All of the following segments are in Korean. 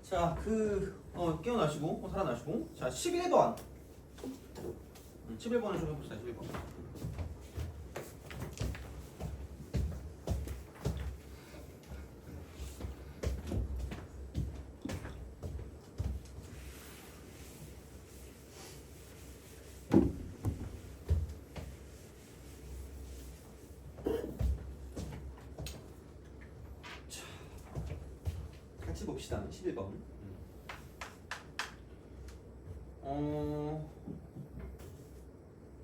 자, 깨어나시고, 살아나시고. 자, 11번. 11번을 좀 해봅시다, 11번. 같이 봅시다. 11번.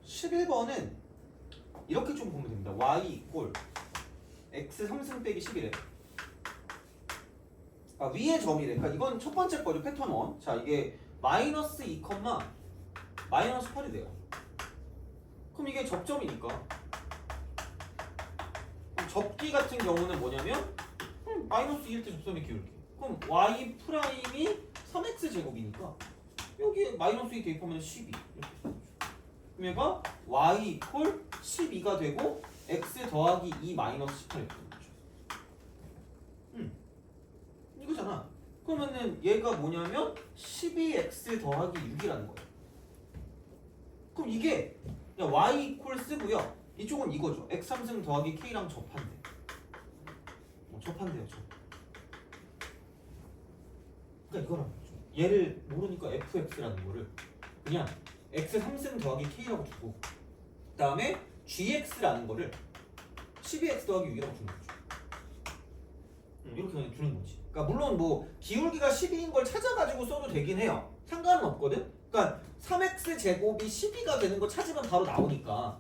11번은 이렇게 좀 보면 됩니다. y 이꼴 x 3승 빼기 11에 위의 점이래. 그러니까 이건 첫 번째 거죠. 패턴 1. 자, 이게 마이너스 2, 마이너스 8이 돼요. 그럼 이게 접점이니까 그럼 접기 같은 경우는 뭐냐면 마이너스 2일 때 접점이 기울기. 그럼 y 프라임이 3x 제곱이니까 여기 마이너스 2 대입하면 12 이렇게 되죠. 그럼 얘가 y 이퀄 12가 되고 x 더하기 2 마이너스 18이 되는 거죠. 이거잖아. 그러면은 얘가 뭐냐면 12x 더하기 6이라는 거예요. 그럼 이게 그냥 y 이퀄 쓰고요. 이쪽은 이거죠. x 3승 더하기 k랑 접한대. 접한대요. 그러니까 이거란 거죠. 얘를 모르니까 fx라는 거를 그냥 x 3승 더하기 k라고 두고 그 다음에 gx라는 거를 12x 더하기 6이라고 주는 거죠. 이렇게 그냥 주는 거지. 그러니까 물론 뭐 기울기가 12인 걸 찾아가지고 써도 되긴 해요. 상관은 없거든. 그러니까 3x 제곱이 12가 되는 거 찾으면 바로 나오니까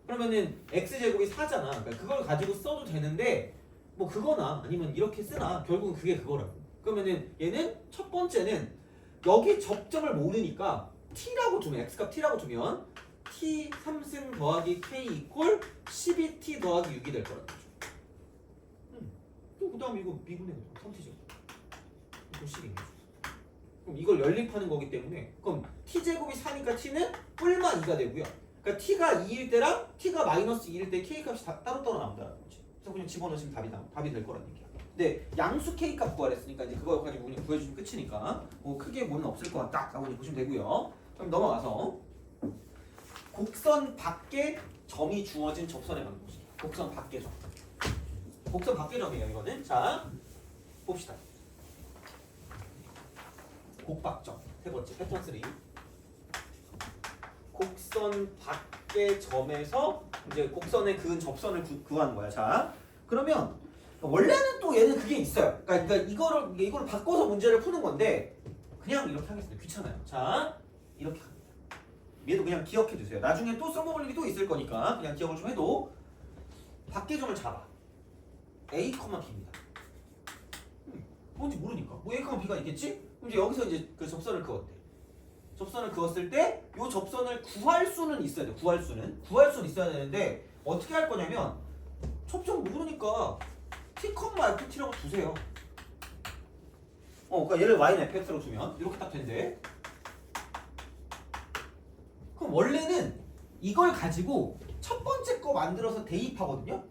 그러면은 x 제곱이 4잖아. 그러니까 그걸 가지고 써도 되는데 뭐 그거나 아니면 이렇게 쓰나 결국은 그게 그거라고. 그러면은 얘는 첫 번째는 여기 접점을 모르니까 t라고 두면 x값 t라고 두면 t 3승 더하기 k 이퀄 12t 더하기 6이 될 거라는 거죠. 또 그 다음에 이거 미분해 3t제곱 이거 12. 그럼 이걸 연립하는 거기 때문에 그럼 t제곱이 4니까 t는 뿔마 2가 되고요. 그러니까 t가 2일 때랑 t가 마이너스 2일 때 k값이 따로따로 나온다는 거지. 그래서 그냥 집어넣으시면 답이 될 거라는 얘기야. 근데 양수 k값 구하랬으니까 이제 그거 가지고 그냥 구해주시면 끝이니까 뭐 크게 뭐는 없을 것 같다 라고 보시면 되고요. 그럼 넘어가서 곡선 밖에 점이 주어진 접선에 가는 거지. 곡선 밖에 점. 곡선 밖에 점이에요 이거는. 자 봅시다. 곡박점 세 번째 패턴 3. 곡선 밖의 점에서 이제 곡선에 그은 접선을 구하는 거야. 자 그러면 원래는 또 얘는 그게 있어요. 그러니까 이거를 바꿔서 문제를 푸는 건데 그냥 이렇게 하겠습니다. 귀찮아요. 자 이렇게 합니다. 얘도 그냥 기억해 두세요. 나중에 또 써먹을 일이 또 있을 거니까 그냥 기억을 좀 해도 밖의 점을 잡아. A, B입니다. 뭔지 모르니까 뭐 A, B가 있겠지? 그럼 이제 여기서 이제 그 접선을 그었대. 접선을 그었을 때 이 접선을 구할 수는 있어야 돼. 구할 수는 있어야 되는데 어떻게 할 거냐면 접점 모르니까 t, ft라고 두세요. 그러니까 얘를 y는 fx로 두면 이렇게 딱 된대. 그럼 원래는 이걸 가지고 첫 번째 거 만들어서 대입하거든요.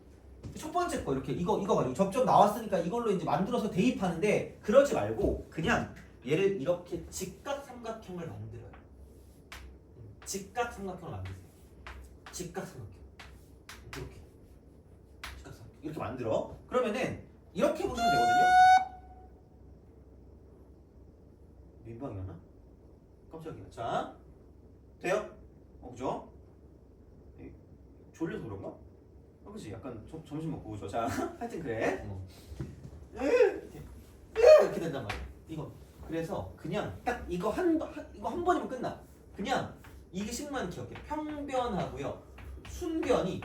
첫 번째 거 이렇게 이거 가지고 접점 나왔으니까 이걸로 이제 만들어서 대입하는데 그러지 말고 그냥 얘를 이렇게 직각삼각형을 만들어요. 직각삼각형을 만드세요. 직각삼각형 이렇게 직각삼각형 이렇게 만들어. 그러면은 이렇게 보시면 되거든요. 민방이었나? 깜짝이야. 자 돼요? 그죠? 졸려서 그런가? 그치? 약간 점심 먹고 오죠. 자 하여튼 그래. 이렇게 된단 말이야. 이거 그래서 그냥 딱 이거 한 번이면 끝나. 그냥 이게 식만 기억해. 평변하고요 순변이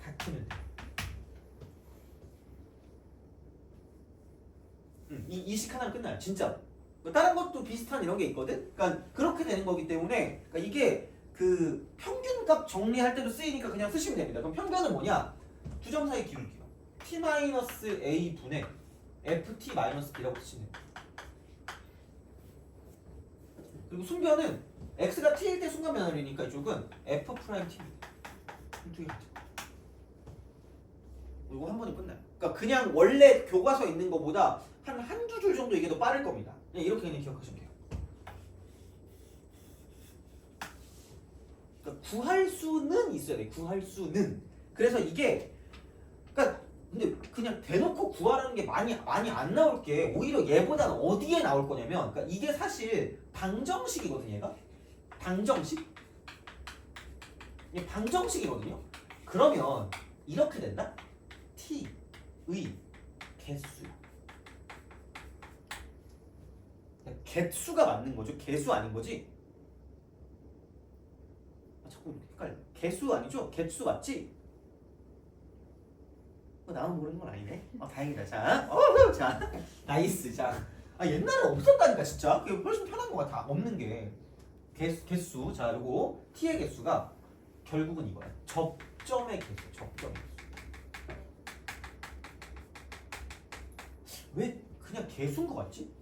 같으면 돼. 이 식 하나는 끝나요. 진짜. 다른 것도 비슷한 이런 게 있거든. 그러니까 그렇게 되는 거기 때문에 그러니까 이게 그 평균값 정리할 때도 쓰이니까 그냥 쓰시면 됩니다. 그럼 평균은 뭐냐? 두 점 사이 기울기요. t-a 분의 ft-b라고 쓰시면 됩니다. 그리고 순변은 x가 t일 때 순간 변화율이니까 이쪽은 f'-t입니다. 두개 같죠. 이거 한 번에 끝나요. 그러니까 그냥 원래 교과서에 있는 것보다 한 두 줄 정도 이게 더 빠를 겁니다. 그냥 이렇게 그냥 기억하시면 돼요. 그러니까 구할 수는 있어야 돼. 구할 수는. 그래서 이게 그러니까 근데 그냥 대놓고 구하라는 게 많이 안 나올 게 오히려 얘보다는 어디에 나올 거냐면 그러니까 이게 사실 방정식이거든요. 얘가 방정식. 이게 방정식이거든요. 그러면 이렇게 된다. t의 개수. 개수가 맞는 거죠. 개수 아닌 거지? 아, 자꾸 헷갈려. 개수 아니죠? 개수 맞지? 나만 모르는 건 아니네. 다행이다. 자, 자, 나이스. 자, 옛날에 없었다니까 진짜. 그게 훨씬 편한 거 같아. 없는 게 개수. 자, 요거 t의 개수가 결국은 이거야. 접점의 개수. 접점의 개수. 왜 그냥 개수인 거 같지?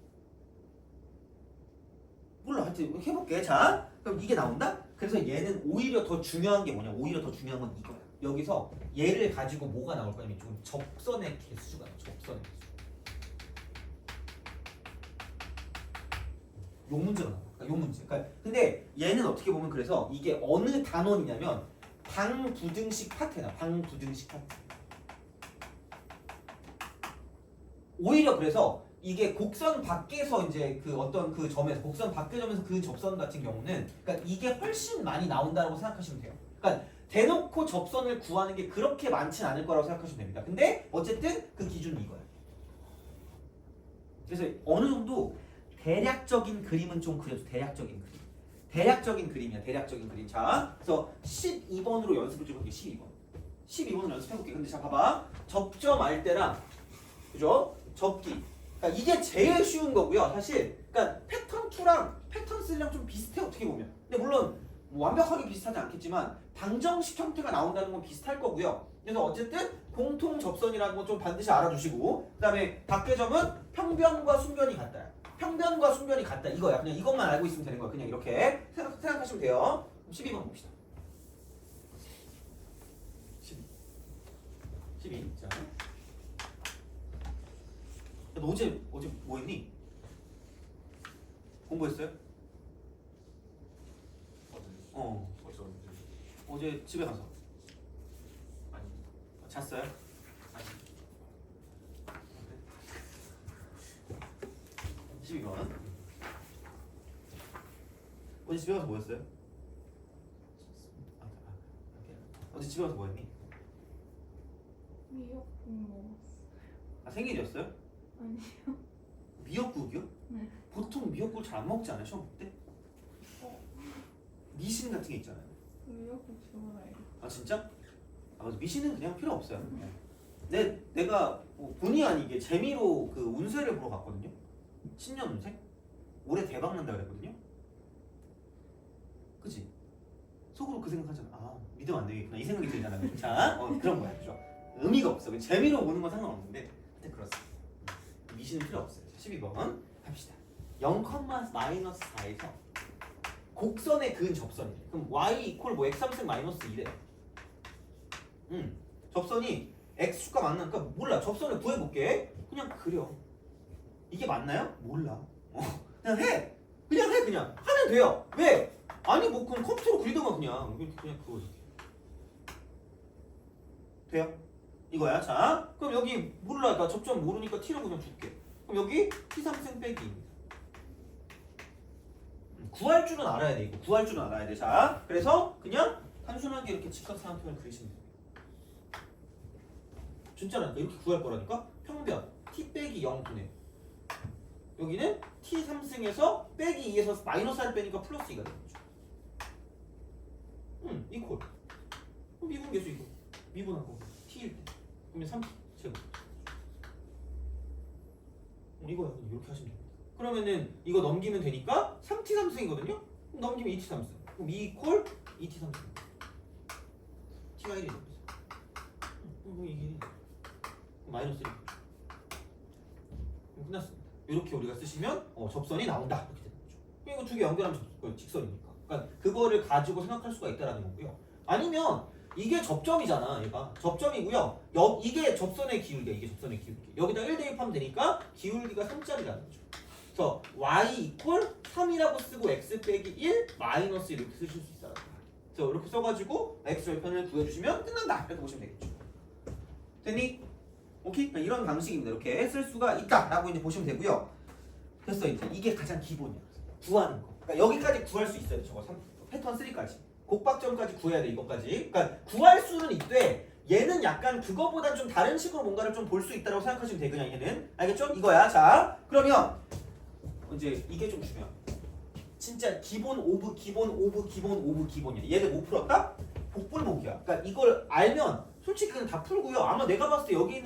몰라. 하여튼 해볼게. 자, 그럼 이게 나온다? 그래서 얘는 오히려 더 중요한 게 뭐냐? 오히려 더 중요한 건 이거야. 여기서 얘를 가지고 뭐가 나올 거냐면 좀 접선의 개수가 나와. 접선의 개수. 요 문제가 나와. 요 문제. 그러니까 근데 얘는 어떻게 보면 그래서 이게 어느 단원이냐면 방부등식 파트야. 방부등식 파트. 오히려 그래서 이게 곡선 밖에서 이제 그 어떤 그 점에서 곡선 밖의 점에서 그 접선 같은 경우는 그러니까 이게 훨씬 많이 나온다고 생각하시면 돼요. 그러니까 대놓고 접선을 구하는 게 그렇게 많진 않을 거라고 생각하시면 됩니다. 근데 어쨌든 그 기준은 이거예요. 그래서 어느 정도 대략적인 그림은 좀 그려줘. 대략적인 그림. 대략적인 그림이야. 대략적인 그림. 자, 그래서 12번으로 연습을 좀 할게요. 12번. 12번으로 연습해볼게요. 근데 자, 봐봐. 접점 알 때랑 그죠? 접기. 그러니까 이게 제일 쉬운 거고요. 사실 그러니까 패턴 2랑 패턴 3랑 좀 비슷해 어떻게 보면. 근데 물론 뭐 완벽하게 비슷하지 않겠지만 방정식 형태가 나온다는 건 비슷할 거고요. 그래서 어쨌든 공통 접선이라는 건 좀 반드시 알아주시고 그다음에 밖의 점은 평변과 순변이 같다. 평변과 순변이 같다. 이거야. 그냥 이것만 알고 있으면 되는 거야. 그냥 이렇게 생각하시면 돼요. 12번 봅시다. 12. 자. 너 어제 뭐 했니? 공부했어요? 어제 집에 가서 아니. 잤어요? 아니. 12번. 어제 집에 가서 뭐 했어요? 어제 집에 가서 뭐 했니? 미역국 먹었어. 생일이었어요? 아니요. 미역국이요? 네. 보통 미역국을 잘 안 먹지 않아요? 시험 때? 미신 같은 게 있잖아요. 미역국 좋아해요. 아 진짜? 맞아. 미신은 그냥 필요 없어요. 내가 뭐 본의 아니게 재미로 그 운세를 보러 갔거든요. 신년 운세? 올해 대박 난다 그랬거든요. 그치? 속으로 그 생각하잖아. 믿으면 안 되겠구나 이 생각이 들잖아요. 자, 그런 거야. 그죠? 의미가 없어. 재미로 보는 건 상관없는데 하여튼 그렇습니다. 미신은 필요 없어요. 12번 합시다. 0,-4에서 곡선에 그은 접선이래. 그럼 y 이퀄 뭐 x3승 마이너스 2래. 접선이 x수가 맞나? 그러니까 몰라. 접선을 구해볼게. 그냥 그려. 이게 맞나요? 몰라. 그냥 해. 그냥 하면 돼요. 왜? 아니 뭐 그냥 컴퓨터로 그리던가 그냥 그거 돼요? 이거야. 자, 그럼 여기 몰라. 나 접점 모르니까 t로 그냥 줄게. 그럼 여기 t3승 빼기 2입니다. 구할 줄은 알아야 돼. 이거 구할 줄은 알아야 돼. 자, 그래서 그냥 단순하게 이렇게 직각삼각형을 그리시면 돼요. 진짜라니까. 이렇게 구할 거라니까. 평변 t 빼기 0분의 여기는 t 3승에서 빼기 2에서 마이너스 1 빼니까 플러스 2가 되는 거죠. 이퀄. 미분 계수 이거. 미분한 거. t일 때. 그러면 3t 제곱. 이거야. 이렇게 하시면 됩니다. 그러면은 이거 넘기면 되니까 3t 3승이거든요. 넘기면 2t 3승. 그럼 2 이퀄 2t 3승. t가 1이 됩니다. 이게 마이너스 1. 끝났습니다. 이렇게 우리가 쓰시면 접선이 나온다. 이렇게 되는 거죠. 이거 두 개 연결하면 직선이니까. 그러니까 그거를 가지고 생각할 수가 있다라는 거고요. 아니면 이게 접점이잖아. 얘가 접점이고요. 이게 접선의 기울기야. 이게 접선의 기울기. 여기다 1 대입하면 되니까 기울기가 3짜리라는 거죠. 그래서 y 이퀄 3이라고 쓰고 x 빼기 1 마이너스 이렇게 쓰실 수 있어요. 그래서 이렇게 써가지고 x 절편을 구해주시면 끝난다. 이렇게 보시면 되겠죠. 됐니? 오케이? 이런 방식입니다. 이렇게 쓸 수가 있다라고 이제 보시면 되고요. 됐어 이제 이게 가장 기본이야. 구하는 거. 그러니까 여기까지 구할 수 있어요. 저거 패턴 3까지. 곡박점까지 구해야 돼 이것까지. 그러니까 구할 수는 있되 얘는 약간 그거보다 좀 다른 식으로 뭔가를 좀 볼 수 있다고 생각하시면 돼. 그냥 얘는 알겠죠? 이거야. 자 그러면 이제 이게 좀 중요해. 진짜 기본 오브 기본 오브 기본 오브 기본이야. 얘들 못 풀었다? 복불복이야. 그러니까 이걸 알면 솔직히 그냥 다 풀고요. 아마 내가 봤을 때 여기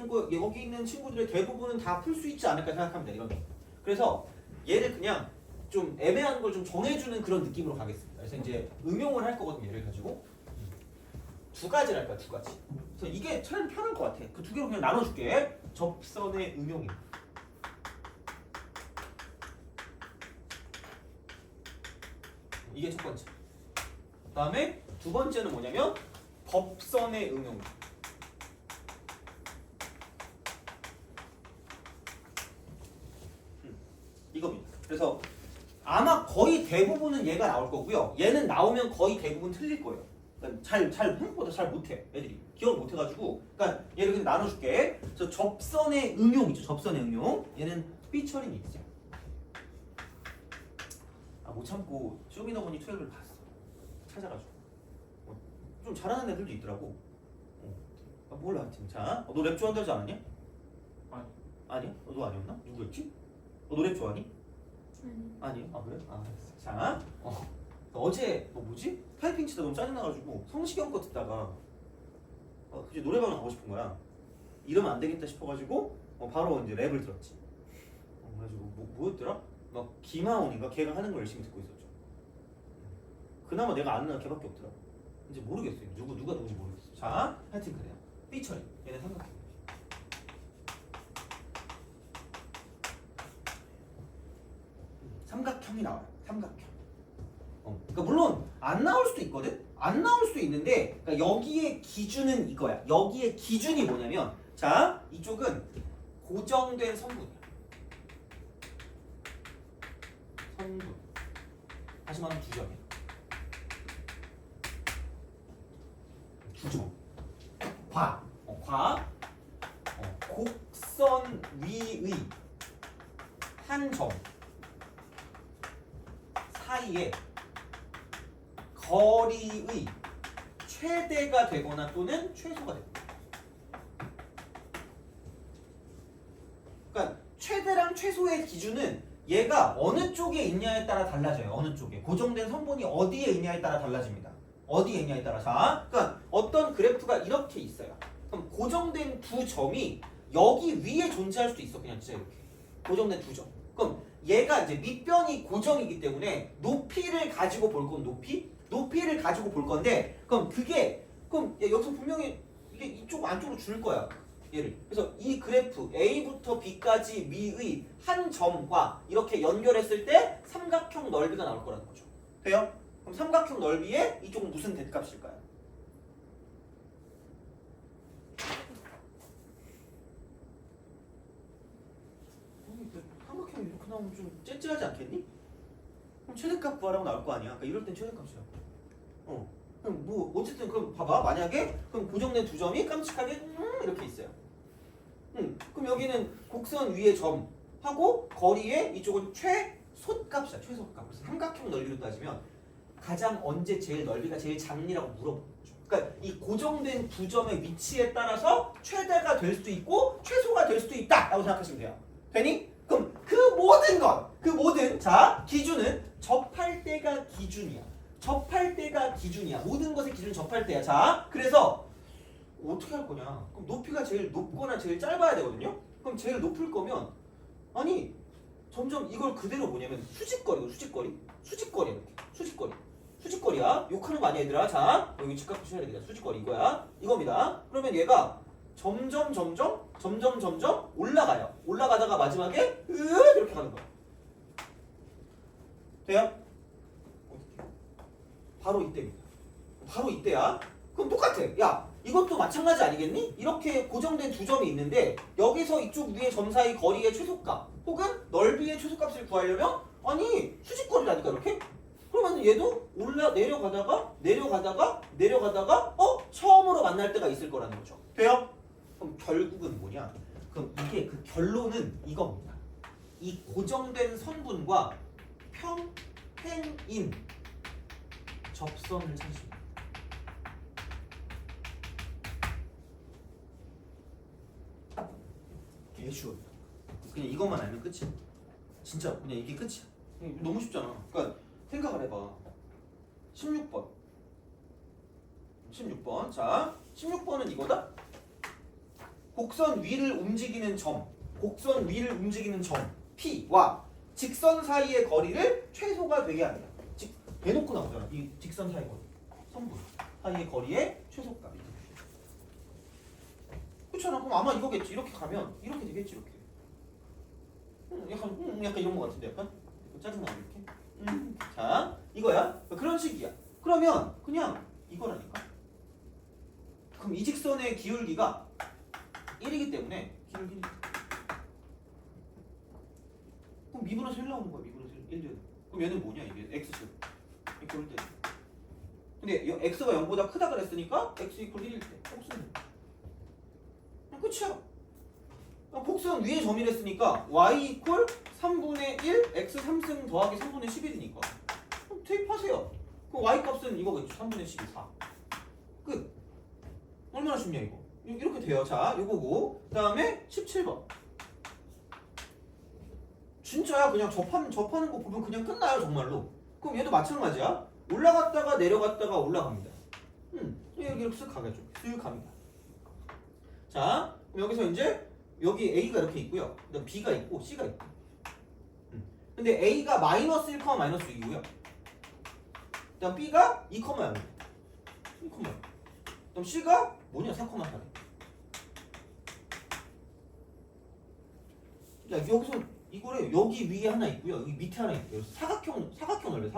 있는 친구들의 대부분은 다 풀 수 있지 않을까 생각합니다. 이런 거. 그래서 얘를 그냥 좀 애매한 걸 좀 정해주는 그런 느낌으로 가겠습니다. 그래서 이제 응용을 할 거거든요. 얘를 가지고 두 가지를 할 거야. 두 가지. 그래서 이게 차라리 편할 것 같아. 그 두 개로 그냥 나눠줄게. 접선의 응용이. 이게 첫 번째. 그 다음에 두 번째는 뭐냐면 법선의 응용. 이겁니다. 그래서 아마 거의 대부분은 얘가 나올 거고요. 얘는 나오면 거의 대부분 틀릴 거예요. 그러니까 생각보다 잘 못해. 애들이 기억을 못해가지고. 그러니까 얘를 그냥 나눠줄게. 그래서 접선의 응용 있죠. 접선의 응용. 얘는 피처링이 있어요. 못 참고 쇼미더머니 12를 봤어. 찾아가지고 좀 잘하는 애들도 있더라고. 몰라 하여튼. 자, 너 랩 좋아한다지 않았냐? 아니. 아니야? 너 아니었나? 누구였지? 너 랩 좋아하니? 아니요? 아 그래? 아 알았어. 자, 어제 뭐지? 타이핑 치다 너무 짜증나가지고 성시경 거 듣다가 그치 노래방을 가고 싶은 거야. 이러면 안 되겠다 싶어가지고 바로 이제 랩을 들었지. 그래가지고 뭐였더라? 막 김하온인가 걔가 하는 걸 열심히 듣고 있었죠. 그나마 내가 아는 애가 걔밖에 없더라. 이제 모르겠어요. 누가 누군지 모르겠어. 자, 하여튼 그래요. 삐처리. 얘네 삼각형. 삼각형이 나와요. 삼각형. 그러니까 물론 안 나올 수도 있거든. 안 나올 수도 있는데, 그러니까 여기의 기준은 이거야. 여기의 기준이 뭐냐면, 자, 이쪽은 고정된 성분이야. 성분. 다시 말하면 두 점이야. 두 점. 곡선 위의 한 점 사이에 거리의 최대가 되거나 또는 최소가 됩니다. 그러니까 최대랑 최소의 기준은 얘가 어느 쪽에 있냐에 따라 달라져요. 어느 쪽에. 고정된 성분이 어디에 있냐에 따라 달라집니다. 어디에 있냐에 따라. 자, 그러니까 어떤 그래프가 이렇게 있어요. 그럼 고정된 두 점이 여기 위에 존재할 수도 있어. 그냥 진짜 이렇게. 고정된 두 점. 그럼 얘가 이제 밑변이 고정이기 때문에 높이를 가지고 볼 건 높이를 가지고 볼 건데 그럼 여기서 분명히 이게 이쪽 안쪽으로 줄 거야. 얘를. 그래서 이 그래프 A부터 B까지 위의 한 점과 이렇게 연결했을 때 삼각형 넓이가 나올 거라는 거죠. 돼요? 그럼 삼각형 넓이에 이쪽은 무슨 대값일까요? 삼각형이 이렇게 나오면 좀 째째하지 않겠니? 그럼 최대값 구하라고 나올 거 아니야. 그러니까 이럴 땐 최대값이라고. 그럼 뭐 어쨌든 그럼 봐봐. 만약에 그럼 고정된 두 점이 깜찍하게 이렇게 있어요. 그럼 여기는 곡선 위에 점하고 거리에 이쪽은 최소값이야. 최소값. 그래서 삼각형 넓이로 따지면 가장 언제 제일 넓이가 제일 작니라고 물어보는 거죠. 그러니까 이 고정된 두 점의 위치에 따라서 최대가 될 수도 있고 최소가 될 수도 있다라고 생각하시면 돼요. 되니? 그럼 그 모든 자 기준은 접할 때가 기준이야. 접할 때가 기준이야. 모든 것의 기준은 접할 때야. 자, 그래서 어떻게 할 거냐? 그럼 높이가 제일 높거나 제일 짧아야 되거든요. 그럼 제일 높을 거면 아니 점점 이걸 그대로 뭐냐면 수직거리 이렇게 수직거리야. 욕하는 거 아니야 얘들아. 자, 여기 즉각 표시해야 되겠다. 수직거리 이거야. 이겁니다. 그러면 얘가 점점 올라가요. 올라가다가 마지막에 이렇게 가는 거야. 돼요? 바로 이때입니다. 바로 이때야. 그럼 똑같아. 야, 이것도 마찬가지 아니겠니? 이렇게 고정된 두 점이 있는데 여기서 이쪽 위에 점 사이 거리의 최소값 혹은 넓이의 최소값을 구하려면 아니 수직거리라니까 이렇게? 그러면 얘도 내려가다가 처음으로 만날 때가 있을 거라는 거죠. 돼요? 그럼 결국은 뭐냐? 그럼 이게 그 결론은 이겁니다. 이 고정된 선분과 평행인 접선을 찾으십니다. 개쉬워. 그냥 이것만 알면 끝이야. 진짜 그냥 이게 끝이야. 너무 쉽잖아. 그러니까 생각을 해봐. 16번. 자, 16번은 이거다. 곡선 위를 움직이는 점 P와 직선 사이의 거리를 최소가 되게 합니다. 대놓고 나오잖아. 이 직선 사이 거리, 선분 사이의 거리의 최소값. 그렇잖아. 그럼 아마 이거겠지. 이렇게 가면 이렇게 되겠지. 이렇게. 약간 이런 거 같은데 약간 짜증나 이렇게. 자, 이거야. 그런 식이야. 그러면 그냥 이거라니까. 그럼 이 직선의 기울기가 1이기 때문에 기울기 1. 그럼 미분에서 1 나오는 거야. 미분에서 1. 그럼 얘는 뭐냐 이게 x축. 이렇게 올 때. 근데 x가 0보다 크다 그랬으니까 x 이퀄 1일 때 복수는 끝이야. 복수는 위에 점이랬으니까 y 이퀄 3분의 1 x 3승 더하기 3분의 11이니까 대입하세요. 그 y 값은 이거겠죠. 3분의 12 4. 끝. 얼마나 쉽냐 이거. 이렇게 돼요. 자, 요거고. 그 다음에 17번. 진짜야. 그냥 접하는 거 보면 그냥 끝나요. 정말로. 그럼 얘도 마찬가지야. 올라갔다가 내려갔다가 올라갑니다. 이렇게 쓱 가겠죠. 쓱 갑니다. 자, 그럼 여기서 이제 여기 A가 이렇게 있고요. 그다음 B가 있고 C가 있고. 근데 A가 마이너스 1, 마이너스 6이고요. 그다음 B가 2, 0. 2, 그다음 C가 뭐냐? 4,4. 야, 여기서 이거를 여기 위에 하나 있고요. 여기 밑에 하나 있고요. 사각형 넓이.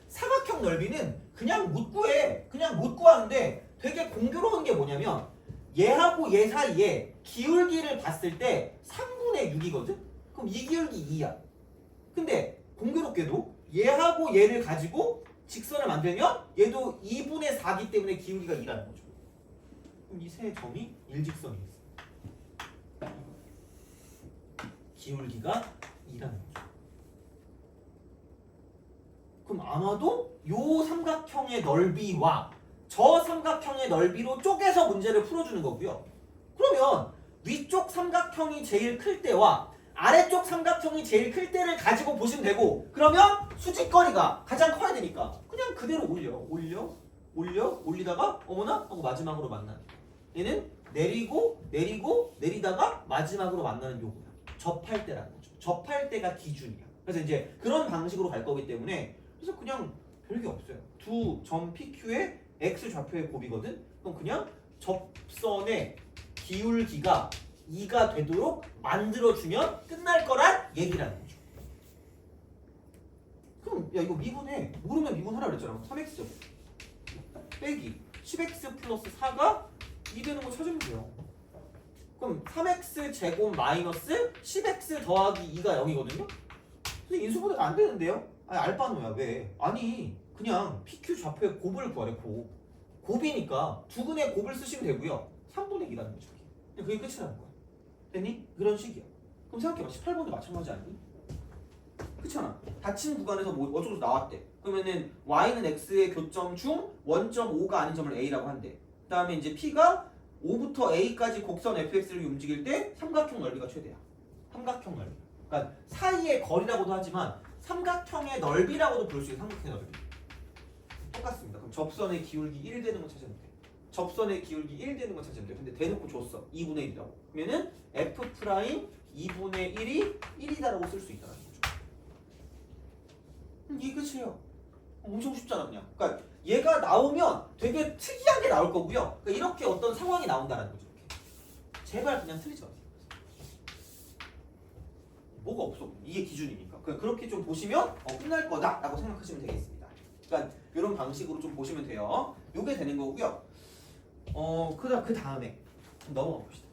사각형 넓이는 그냥 못 구해. 그냥 못 구하는데 되게 공교로운 게 뭐냐면 얘하고 얘 사이에 기울기를 봤을 때 3분의 6이거든? 그럼 이 기울기 2야. 근데 공교롭게도 얘하고 얘를 가지고 직선을 만들면 얘도 2분의 4기 때문에 기울기가 2라는 거죠. 그럼 이 세 점이 일직선이겠어. 기울기가 2라는 거죠. 그럼 아마도 요 삼각형의 넓이와 저 삼각형의 넓이로 쪼개서 문제를 풀어주는 거고요. 그러면 위쪽 삼각형이 제일 클 때와 아래쪽 삼각형이 제일 클 때를 가지고 보시면 되고, 그러면 수직거리가 가장 커야 되니까 그냥 그대로 올리다가 어머나 하고 마지막으로 만나는. 얘는 내리다가 마지막으로 만나는 요거야. 접할 때라는 거죠. 접할 때가 기준이야. 그래서 이제 그런 방식으로 갈 거기 때문에 그래서 그냥 별게 없어요. 두 점 PQ의 x 좌표의 곱이거든. 그럼 그냥 접선의 기울기가 2가 되도록 만들어주면 끝날 거란 얘기라는 거죠. 그럼 야 이거 미분해. 모르면 미분하라 그랬잖아. 3x 빼기 10x 플러스 4가 2 되는 거 찾으면 돼요. 그럼 3x 제곱 마이너스 10x 더하기 2가 0이거든요. 근데 인수분해가 안 되는데요? 아니 알바노야. 왜? 아니 그냥 PQ 좌표의 곱을 구하래. 곱이니까 두근의 곱을 쓰시면 되고요. 3분의 2라는 거죠. 그게 끝이라는 거야. 됐니? 그런 식이야. 그럼 생각해봐. 18번도 마찬가지 아니니? 그렇잖아. 닫힌 구간에서 뭐 어쩌고 나왔대. 그러면은 y는 x의 교점 중 원점 5가 아닌 점을 a라고 한대. 그 다음에 이제 p가 5부터 a까지 곡선 fx를 움직일 때 삼각형 넓이가 최대야. 삼각형 넓이. 그러니까 사이의 거리라고도 하지만 삼각형의 넓이라고도 부를 수 있는 삼각형의 넓이. 똑같습니다. 그럼 접선의 기울기 1 되는 거 찾으면 돼. 접선의 기울기 1 되는 거 찾으면 돼. 근데 대놓고 줬어. 2분의 1이라고. 그러면은 f 프라임 2분의 1이 1이다라고 쓸 수 있다는 거죠. 이게 끝이에요. 엄청 쉽잖아 그냥. 그러니까 얘가 나오면 되게 특이하게 나올 거고요. 그러니까 이렇게 어떤 상황이 나온다는 거죠. 이렇게. 제발 그냥 틀리지 마세요. 뭐가 없어. 이게 기준이니까. 그렇게 좀 보시면 끝날 거다라고 생각하시면 되겠습니다. 그러니까 이런 방식으로 좀 보시면 돼요. 요게 되는 거고요. 그 다음에 넘어가 봅시다.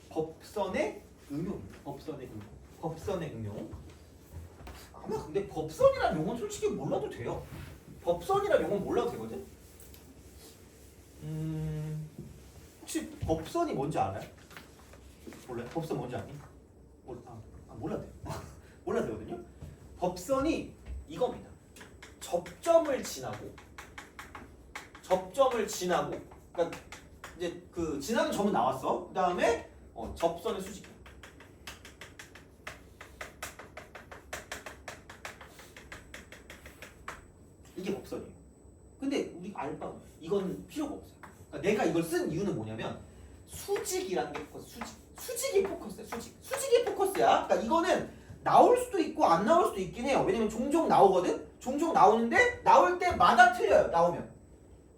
법선의 응용. 법선의 응용. 아마 근데 법선이란 용어는 솔직히 몰라도 돼요. 법선이란 용어는 몰라도 되거든. 혹시 법선이 뭔지 알아요? 몰라요? 법선 뭔지 아니? 몰라도 돼요. 몰라도 되거든요. 법선이 이겁니다. 접점을 지나고, 그러니까 이제 그 지나는 점은 나왔어. 그 다음에 접선의 수직이야. 이게 법선이에요. 근데 우리 알바 이건 필요가 없어요. 그러니까 내가 이걸 쓴 이유는 뭐냐면 수직이라는 게 수직이 포커스야. 수직이 포커스야. 그러니까 이거는 나올 수도 있고 안 나올 수도 있긴 해요. 왜냐면 종종 나오거든. 종종 나오는데 나올 때마다 틀려요. 나오면.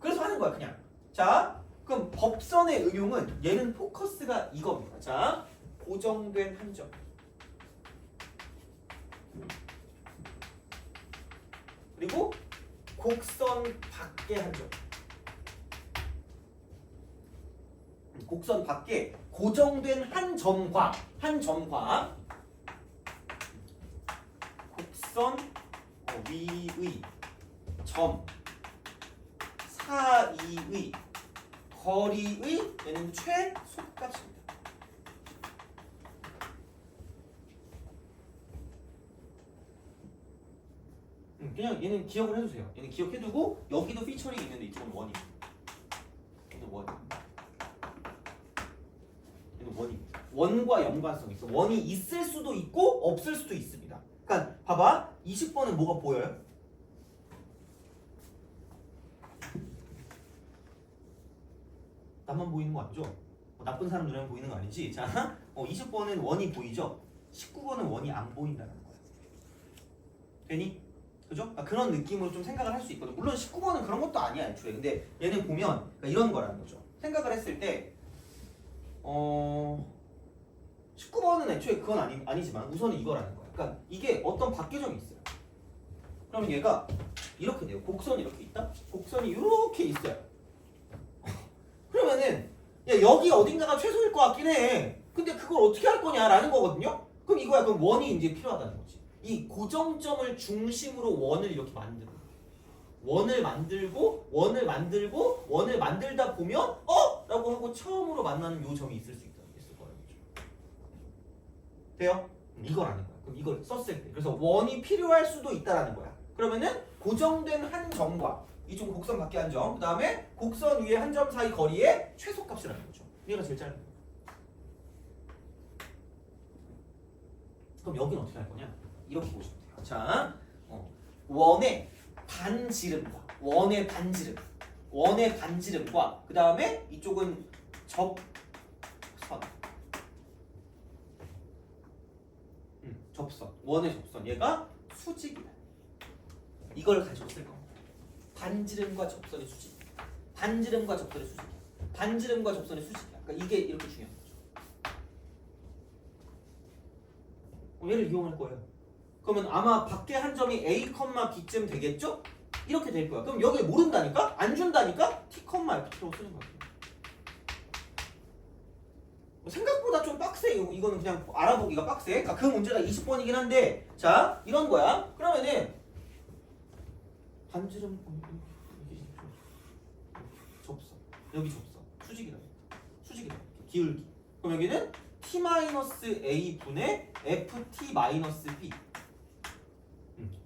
그래서 하는 거야 그냥. 자, 그럼 법선의 응용은 얘는 포커스가 이겁니다. 자, 고정된 한 점. 그리고 곡선 밖에 한 점. 곡선 밖에 고정된 한 점과 곡선 위의 점 사이의 거리의 얘는 최소값입니다. 그냥 얘는 기억을 해주세요. 얘는 기억해두고 여기도 피처링이 있는데 이쪽은 원이. 얘는 원. 얘는 원입니다. 원과 연관성이 있어. 원이 있을 수도 있고 없을 수도 있습니다. 그러니까 봐봐. 20번은 뭐가 보여요? 나만 보이는 거 아니죠? 나쁜 사람 눈에만 보이는 거 아니지? 자, 20번은 원이 보이죠? 19번은 원이 안 보인다는 거야. 되니? 그죠? 그러니까 그런 느낌으로 좀 생각을 할 수 있거든. 물론 19번은 그런 것도 아니야, 애초에. 근데 얘는 보면 그러니까 이런 거라는 거죠. 생각을 했을 때 19번은 애초에 그건 아니지만 우선은 이거라는 거야. 그러니까 이게 어떤 박계점이 있어요. 그러면 얘가 이렇게 돼요. 곡선이 이렇게 있다? 곡선이 이렇게 있어요. 그러면은 야, 여기 어딘가가 최소일 것 같긴 해. 근데 그걸 어떻게 할 거냐라는 거거든요. 그럼 이거야. 그럼 원이 이제 필요하다는 거지. 이 고정점을 중심으로 원을 이렇게 만드는 거야. 원을 만들다 보면 라고 하고 처음으로 만나는 요 점이 있을 거라는 거죠. 돼요? 이거라는 거야. 그럼 이걸 썼을 때 그래서 원이 필요할 수도 있다라는 거야. 그러면은 고정된 한 점과 이쪽은 곡선 밖에 한 점, 그 다음에 곡선 위에 한 점 사이 거리의 최소값이라는 거죠. 얘가 제일 짧은 거야. 그럼 여기는 어떻게 할 거냐? 이렇게 보시면 돼요. 자, 원의 반지름과 그 다음에 이쪽은 접선. 원의 접선. 얘가 수직이다. 이걸 가지고 쓸 겁니다. 반지름과 접선의 수직. 반지름과 접선의 수직이야. 그러니까 이게 이렇게 중요한 거죠. 얘를 이용할 거예요. 그러면 아마 밖에 한 점이 A, B쯤 되겠죠? 이렇게 될 거야. 그럼 여기 모른다니까? 안 준다니까? T, F라고 쓰는 거야. 생각보다 좀 빡세. 이거는 그냥 알아보기가 빡세. 그러니까 그 문제가 20번이긴 한데 자, 이런 거야. 그러면은 반지름 접선. 여기 접선. 수직이다. 기울기. 그럼 여기는 T-A 분의 FT-B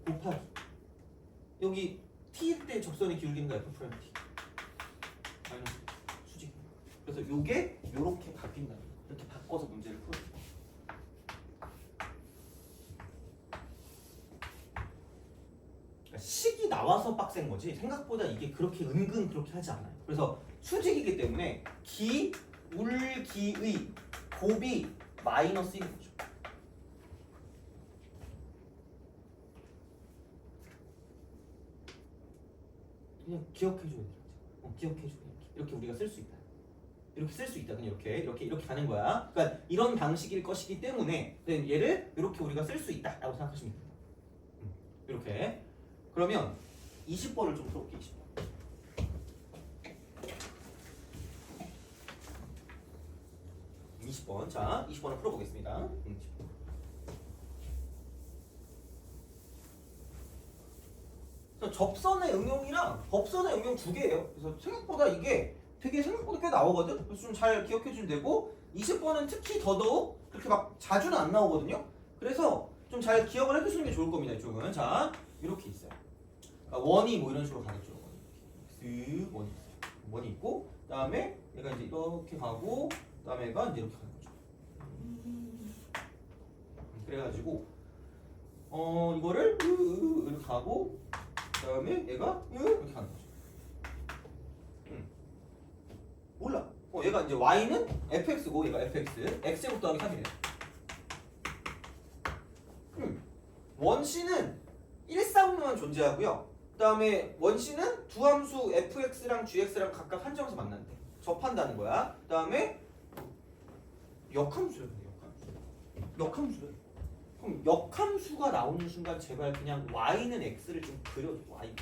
곱하기 여기 T 때 접선의 기울기는 F 프라임 T 마이너스 수직. 그래서 요게 요렇게 바뀐다. 이렇게 바꿔서 문제를 풀어. 그러니까 식이 나와서 빡센 거지 생각보다 이게 그렇게 은근 그렇게 하지 않아요. 그래서 수직이기 때문에 기울기의 곱이 마이너스인 거죠. 그냥 기억해줘야 돼. 기억해줘. 이렇게 우리가 쓸 수 있다. 그냥 이렇게 가는 거야. 그러니까 이런 방식일 것이기 때문에 얘를 이렇게 우리가 쓸 수 있다라고 생각하시면 됩니다. 이렇게. 그러면 20번을 좀 풀어볼게요. 20번. 20번. 자, 20번을 풀어보겠습니다. 접선의 응용이랑 법선의 응용 두 개예요. 그래서 생각보다 이게 되게 생각보다 꽤 나오거든. 그래서 좀 잘 기억해 주면 되고 20번은 특히 더더욱 그렇게 막 자주는 안 나오거든요. 그래서 좀 잘 기억을 해두시는 게 좋을 겁니다. 이쪽은. 자, 이렇게 있어요. 그러니까 원이 뭐 이런 식으로 가겠죠. 원이 있고, 그다음에 얘가 이제 이렇게 가고, 그다음에 얘가 이제 이렇게 가는 거죠. 그래가지고 이거를 이렇게 가고, 그다음에 얘가 이렇게 가는 거죠. 몰라. 얘가 이제 y는 fx고 얘가 fx, x제곱 더하기 3이래요. 원C는 일사분면만 존재하고요. 그 다음에 원C는 두 함수 fx랑 gx랑 각각 한 점에서 만난대. 접한다는 거야. 그 다음에 역함수래. 역함수래. 그럼 역함수가 나오는 순간 제발 그냥 y는 x를 좀 그려줘. y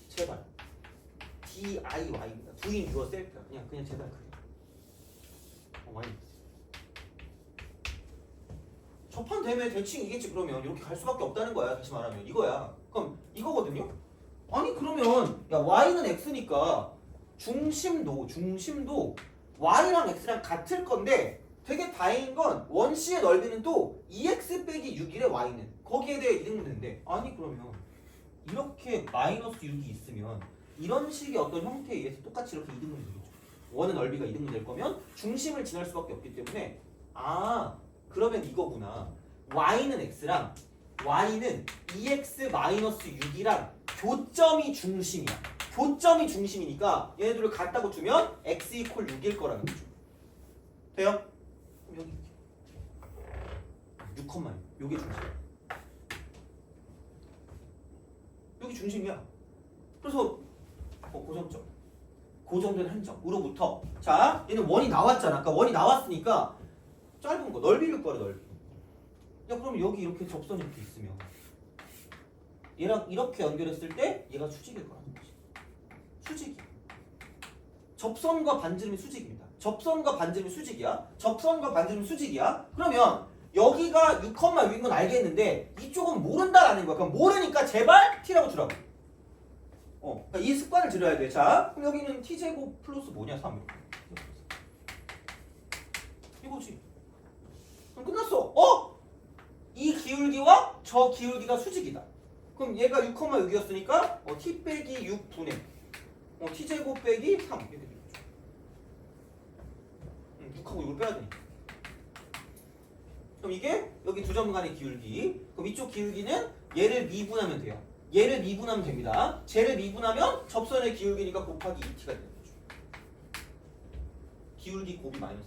제발. DIY입니다. doing yourself야. 그냥 제발 그려. y 접한되면 대칭 이겠지. 그러면 이렇게 갈 수밖에 없다는 거야. 다시 말하면 이거야. 그럼 이거거든요. 아니 그러면 야 y는 x니까 중심도 y랑 x랑 같을 건데 되게 다행인 건 원C의 넓이는 또 2x 빼기 6이래. y는 거기에 대해 이등분인데 아니 그러면 이렇게 마이너스 6이 있으면 이런 식의 어떤 형태에 의해서 똑같이 이렇게 이등분이 되겠죠. 원의 넓이가 이등분 될 거면 중심을 지날 수밖에 없기 때문에 그러면 이거구나. y는 x랑 y는 2x 마이너스 6이랑 교점이 중심이야. 교점이 중심이니까 얘네들을 갖다고 두면 x 이퀄 6일 거라는 거죠. 돼요? 그럼 여기 6,6. 요게 중심이야. 여기 중심이야. 그래서 고정점. 고정된 한 점으로부터 자 얘는 원이 나왔잖아. 아까 원이 나왔으니까 짧은 거 넓이를 구하래. 넓이. 야 그럼 여기 이렇게 접선이 이렇게 있으면 얘랑 이렇게 연결했을 때 얘가 수직일 거라는 거지. 수직이야. 접선과 반지름이 수직입니다. 접선과 반지름이 수직이야. 접선과 반지름이 수직이야. 그러면 여기가 6,6인 건 알겠는데 이쪽은 모른다라는 거야. 그럼 모르니까 제발 t라고 주라고. 그러니까 이 습관을 들여야 돼. 자, 그럼 여기는 t제곱 플러스 뭐냐? 3. 이거지. 그럼 끝났어. 이 기울기와 저 기울기가 수직이다. 그럼 얘가 6,6이었으니까 t 빼기 6분의 t제곱 빼기 3 이렇게 되겠죠. 6하고 6을 빼야 되니까. 그럼 이게 여기 두 점 간의 기울기. 그럼 이쪽 기울기는 얘를 미분하면 돼요. 얘를 미분하면 됩니다. 쟤를 미분하면 접선의 기울기니까 곱하기 2t가 되는 거죠. 기울기 곱이 마이너스.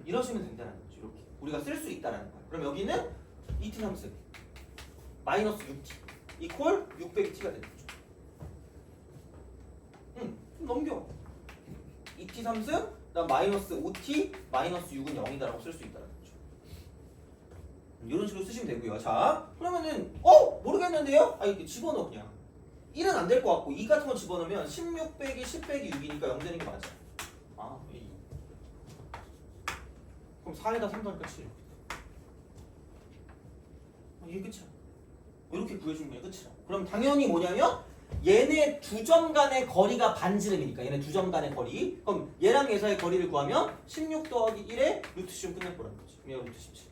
이러시면 된다는 거죠. 이렇게 우리가 쓸 수 있다는 거야. 그럼 여기는 2t 3승 마이너스 6t 이퀄 6 빼기 t가 되는 거죠. 좀 넘겨. 2t 3승 그다음 마이너스 5t 마이너스 6은 0이다라고 쓸 수 있다는 거죠. 이런 식으로 쓰시면 되고요. 자 그러면은 모르겠는데요? 이렇게 집어넣어 그냥. 1은 안 될 것 같고 2 같은 거 집어넣으면 16 빼기 10 빼기 6이니까 0 되는 게 맞아. 그럼 4에다 3 더하니까 7 이게 끝이야. 이렇게 구해주면 그냥 끝이야. 그럼 당연히 뭐냐면 얘네 두 점 간의 거리가 반지름이니까 얘네 두 점 간의 거리. 그럼 얘랑 얘 사이의 거리를 구하면 16 더하기 1에 루트 10은 끝낼 거라는 거지. 그럼 얘가 루트 17.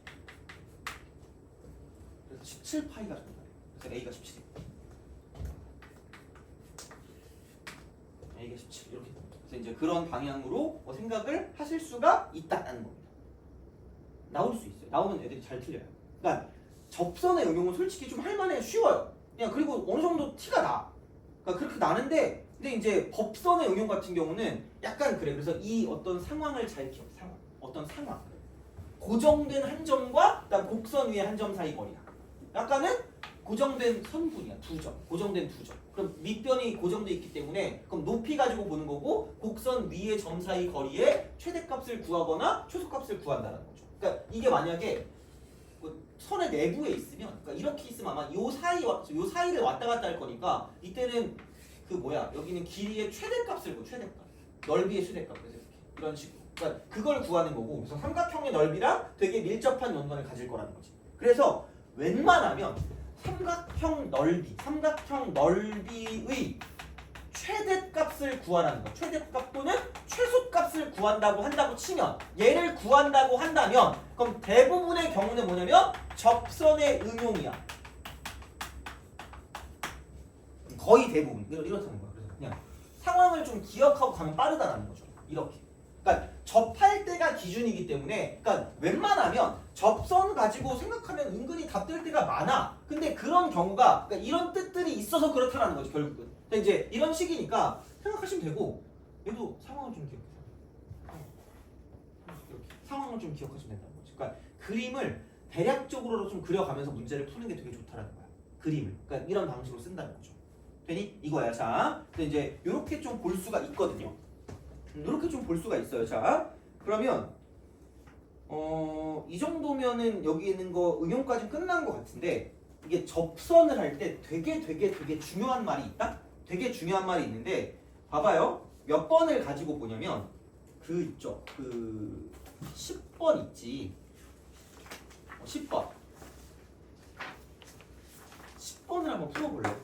그래서 17파이가 정답이에요. 그래서 A가 17이에요. A가 17 이렇게. 그래서 이제 그런 방향으로 생각을 하실 수가 있다는 겁니다. 나올 수 있어요. 나오면 애들이 잘 틀려요. 그러니까 접선의 응용은 솔직히 좀 할만해. 쉬워요. 그냥 그리고 어느 정도 티가 나. 그러니까 그렇게 나는데 근데 이제 법선의 응용 같은 경우는 약간 그래. 그래서 이 어떤 상황을 잘 기억. 어떤 상황. 고정된 한 점과 그다음 곡선 위에 한 점 사이 거리야. 약간은 고정된 선분이야. 두 점. 고정된 두 점. 그럼 밑변이 고정돼 있기 때문에 그럼 높이 가지고 보는 거고 곡선 위에 점 사이 거리의 최대값을 구하거나 최소값을 구한다는 거죠. 그러니까 이게 만약에 선의 내부에 있으면 그러니까 이렇게 있으면 아마 요 사이를 왔다 갔다 할 거니까 이때는 그 뭐야 여기는 길이의 최대값을 최대값 넓이의 최대값 그래서 이렇게 이런 식으로 그러니까 그걸 구하는 거고 그래서 삼각형의 넓이랑 되게 밀접한 연관을 가질 거라는 거지. 그래서 웬만하면 삼각형 넓이의 최대값을 구하라는 거. 최대값 또는 최소값을 한다고 치면 얘를 구한다고 한다면 그럼 대부분의 경우는 뭐냐면 접선의 응용이야. 거의 대부분 이렇다는 거야. 그래서 그냥 상황을 좀 기억하고 가면 빠르다라는 거죠. 이렇게. 그러니까 접할 때가 기준이기 때문에 그러니까 웬만하면 접선 가지고 생각하면 은근히 답될 때가 많아. 근데 그런 경우가 그러니까 이런 뜻들이 있어서 그렇다라는 거죠. 결국은. 근데 이제 이런 식이니까 생각하시면 되고 얘도 상황을 좀 기억해요. 이렇게 상황을 좀 기억하시면 된다는 거죠. 그러니까 그림을 대략적으로 좀 그려가면서 문제를 푸는 게 되게 좋다라는 거야. 그림을. 그러니까 이런 방식으로 쓴다는 거죠. 되니? 이거야. 자, 근데 이제 이렇게 좀 볼 수가 있거든요. 이렇게 좀 볼 수가 있어요. 자, 그러면 이 정도면은 여기 있는 거 응용까지 끝난 것 같은데 이게 접선을 할 때 되게 중요한 말이 있다? 되게 중요한 말이 있는데 봐봐요. 몇 번을 가지고 보냐면 그 있죠. 그 10번 있지. 10번. 10번을 한번 풀어볼래요?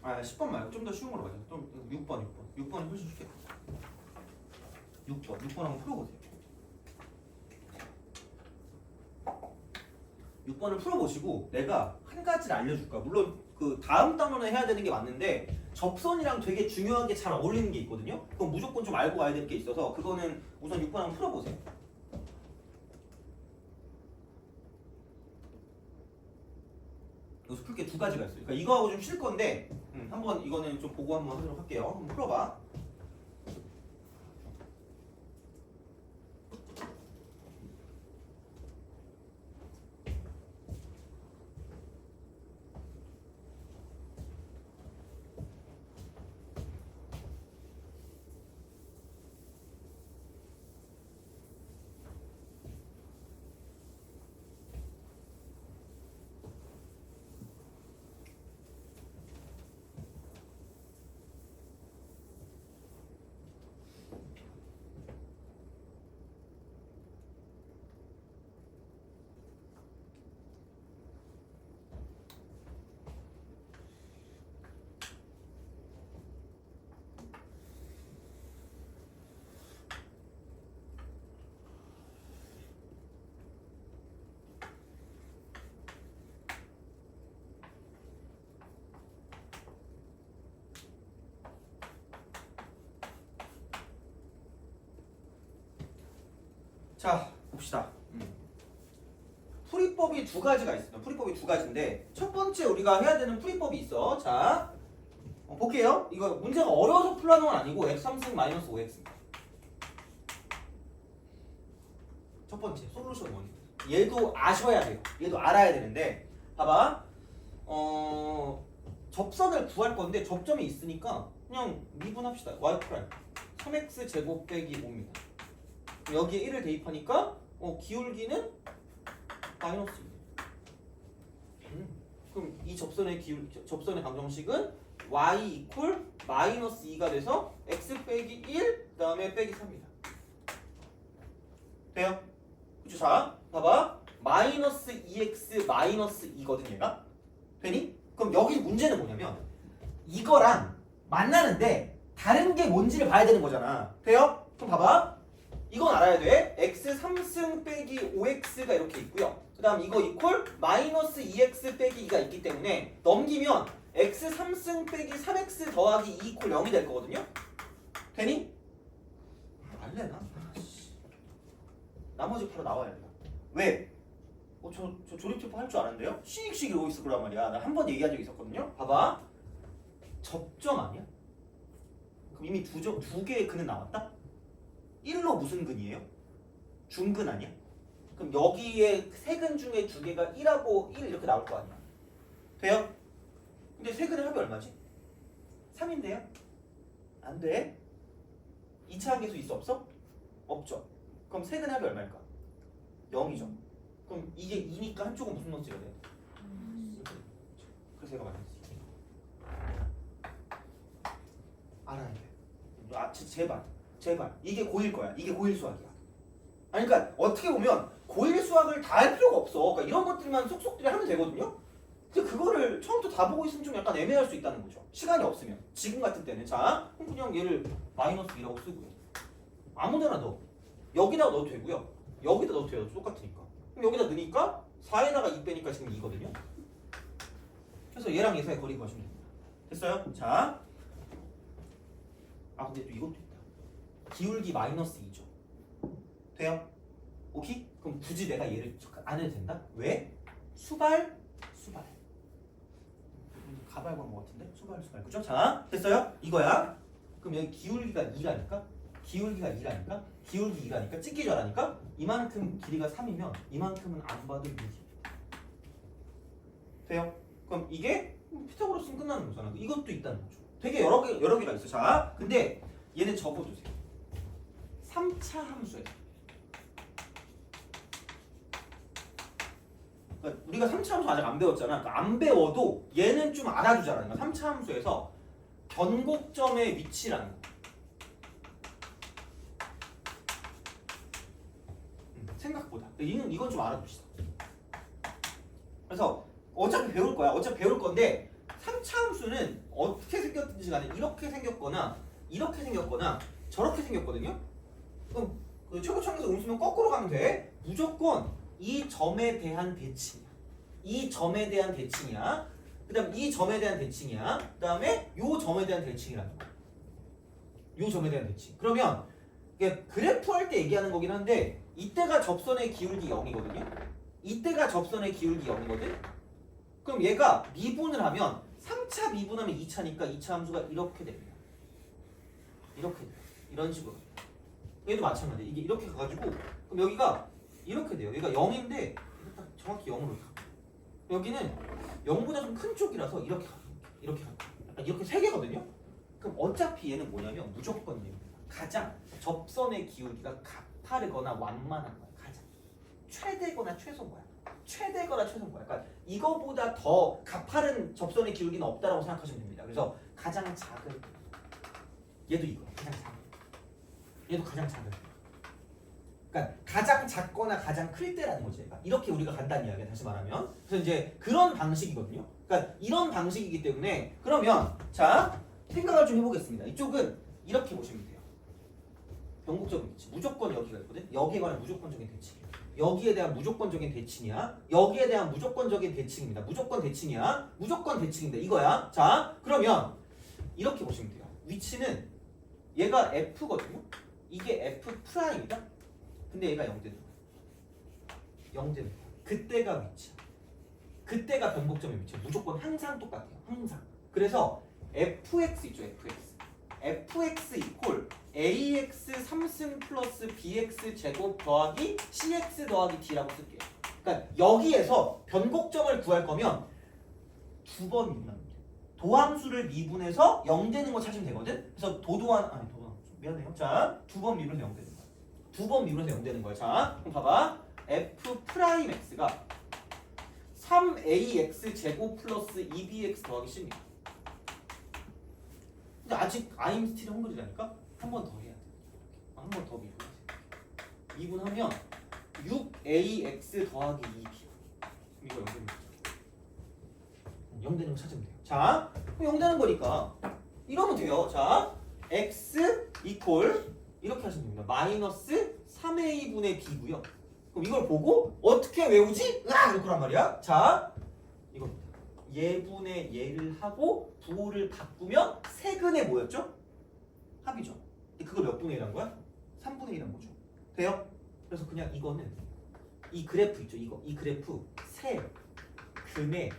아 10번 말고 좀 더 쉬운 걸로 가자. 좀 6번이 훨씬 쉽게. 6번 한번 풀어보세요. 6번을 풀어보시고 내가 한 가지를 알려줄까. 물론 그 다음 단원에 해야 되는 게 맞는데 접선이랑 되게 중요하게 잘 어울리는 게 있거든요. 그럼 무조건 좀 알고 와야 될 게 있어서 그거는 우선 6번 한번 풀어보세요. 여기서 풀 게 두 가지가 있어요. 그러니까 이거하고 좀 쉴 건데 한번 이거는 좀 보고 한번 하도록 할게요. 한번 풀어봐. 자, 봅시다. 풀이법이 두 가지가 있어요. 풀이법이 두 가지인데 첫 번째 우리가 해야 되는 풀이법이 있어. 자, 볼게요. 이거 문제가 어려워서 풀라는 건 아니고 x3승 마이너스 5x. 첫 번째 솔루션 원. 얘도 아셔야 돼요. 얘도 알아야 되는데 봐봐. 접선을 구할 건데 접점이 있으니까 그냥 미분합시다. y 프라임 3x 제곱 빼기 5입니다. 여기에 1을 대입하니까 기울기는 마이너스 2. 그럼 이 접선의 접선의 방정식은 y 이퀄 마이너스 2가 돼서 x 빼기 1 그다음에 빼기 3입니다. 돼요? 그쵸? 자, 봐봐. 마이너스 2x 마이너스 2거든 얘가. 되니? 그럼 여기 문제는 뭐냐면 이거랑 만나는데 다른 게 뭔지를 봐야 되는 거잖아. 돼요? 그럼 봐봐. 이건 알아야 돼. x 3승 빼기 5x가 이렇게 있고요. 그 다음 이거 이퀄 마이너스 2x 빼기 2가 있기 때문에 넘기면 x 3승 빼기 3x 더하기 2 이퀄 0이 될 거거든요. 되니? 알래나? 나머지 바로 나와야 돼. 왜? 저 조립투표 할 줄 아는데요? 씩씩 이러고 있을 거란 말이야. 나 한 번 얘기한 적 있었거든요. 봐봐. 접점 아니야? 그럼 이미 두 개의 근은 나왔다? 1로 무슨 근이에요? 중근 아니야? 그럼 여기에 세 근 중에 두 개가 1하고 1 이렇게 나올 거 아니야? 돼요? 근데 세 근의 합이 얼마지? 3인데요? 안 돼? 2차 계수 있어 없어? 없죠. 그럼 세근의 합이 얼마일까? 0이죠. 그럼 이게 2니까 한쪽은 무슨 놈수가 돼? 그래서 얘가 마이너스 2. 알아야 돼. 제발 이게 고1 거야. 이게 고1 수학이야. 아니 그러니까 어떻게 보면 고1 수학을 다 할 필요가 없어. 그러니까 이런 것들만 쏙쏙들이 하면 되거든요. 근데 그거를 처음부터 다 보고 있으면 좀 약간 애매할 수 있다는 거죠. 시간이 없으면. 지금 같은 때는 자 그럼 그냥 얘를 마이너스 2라고 쓰고요. 아무데나 넣어. 여기다 넣어도 되고요. 여기다 넣어도 돼요. 똑같으니까. 그럼 여기다 넣으니까 4에다가 2 빼니까 지금 2거든요. 그래서 얘랑 얘 사이 거리 구하시면 됩니다. 됐어요? 자. 근데 또 이것도 있다. 기울기 마이너스 2죠. 돼요? 오케이? 그럼 굳이 내가 얘를 안 해도 된다? 왜? 수발. 가발 광고 같은데? 수발. 그죠? 자, 됐어요? 이거야. 그럼 여기 기울기가 2라니까? 기울기 2라니까? 찍기 잘하니까? 이만큼 길이가 3이면 이만큼은 안 봐도 6입니다. 돼요? 그럼 이게 피타고라스는 끝나는 거잖아. 이것도 있다는 거죠. 되게 여러 개가 있어. 자, 근데 얘는 적어주세요. 3차 함수에. 그러니까 우리가 3차 함수 아직 안 배웠잖아. 그러니까 안 배워도 얘는 좀 알아주잖아. 그러니까 3차 함수에서 변곡점의 위치라는 거. 생각보다. 이건 좀 알아둡시다. 그래서 어차피 배울 거야. 어차피 배울 건데 3차 함수는 어떻게 생겼든지 간에 이렇게 생겼거나 저렇게 생겼거든요. 그럼 그 최고창에서 음수는 거꾸로 가면 돼. 무조건 이 점에 대한 대칭이야. 그 다음 이 점에 대한 대칭이야. 그 다음에 요 점에 대한 대칭이라는 거야. 요 점에 대한 대칭. 그러면 이게 그래프 할 때 얘기하는 거긴 한데 이때가 접선의 기울기 0이거든요. 그럼 얘가 미분을 하면 3차 미분하면 2차니까 2차 함수가 이렇게 됩니다. 이렇게 돼요. 이런 식으로. 얘도 마찬가지. 이게 이렇게 가가지고 그럼 여기가 이렇게 돼요. 여기가 0인데 딱 정확히 0으로 가. 여기는 0보다 좀 큰 쪽이라서 이렇게 가. 약간 이렇게 세 개거든요. 그럼 어차피 얘는 뭐냐면 무조건 얘입니다. 가장 접선의 기울기가 가파르거나 완만한 거야. 가장 최대거나 최소인 거야. 그러니까 이거보다 더 가파른 접선의 기울기는 없다라고 생각하시면 됩니다. 그래서 가장 작은 얘도 이거 가장 작은 얘도 가장 작은 그러니까 가장 작거나 가장 클 때라는 거지. 얘가. 이렇게 우리가 간단히 이야기해. 다시 말하면 그래서 이제 그런 방식이거든요. 그러니까 이런 방식이기 때문에 그러면 자 생각을 좀 해보겠습니다. 이쪽은 이렇게 보시면 돼요. 변곡점이 있지. 무조건 여기가 있거든. 여기에 관한 무조건적인 대칭. 여기에 대한 무조건적인 대칭이야. 여기에 대한 무조건적인 대칭입니다. 무조건 대칭인데 이거야. 자 그러면 이렇게 보시면 돼요. 위치는 얘가 F거든요. 이게 F 프라임이다. 근데 얘가 0 되는 거야. 그때가 위치야. 그때가 변곡점의 위치야. 무조건 항상 똑같아요. 항상. 그래서 fx 있죠. fx 이퀄 ax 3승 플러스 bx 제곱 더하기 cx 더하기 d라고 쓸게요. 그러니까 여기에서 변곡점을 구할 거면 두 번 미분합니다. 도함수를 미분해서 0 되는 거 찾으면 되거든. 그래서 미안해요. 자, 두 번 미분해서 0 되는 거야. 두 번 미분해서 0 되는 거야. 자, 그럼 봐봐. f 프라임 x가 3ax 제곱 플러스 2bx 더하기 c입니다. 근데 아직 I'm still 헝그리라니까? 한 번 더 해야 돼. 한 번 더 미분하면 6ax 더하기 2b. 이거 0 되는 거죠. 0 되는 거 찾으면 돼요. 자, 0 되는 거니까 이러면 돼요. 자, x 이퀄 이렇게 하시면 됩니다. 마이너스 3a분의 b고요. 그럼 이걸 보고 어떻게 외우지? 이렇게 란 말이야. 자, 이겁니다. 예분의 예를 하고 부호를 바꾸면 세근의 뭐였죠? 합이죠. 그거 몇 분의 1한 거야? 3분의 1한 거죠. 돼요? 그래서 그냥 이거는 이 그래프 있죠. 이 그래프 세근의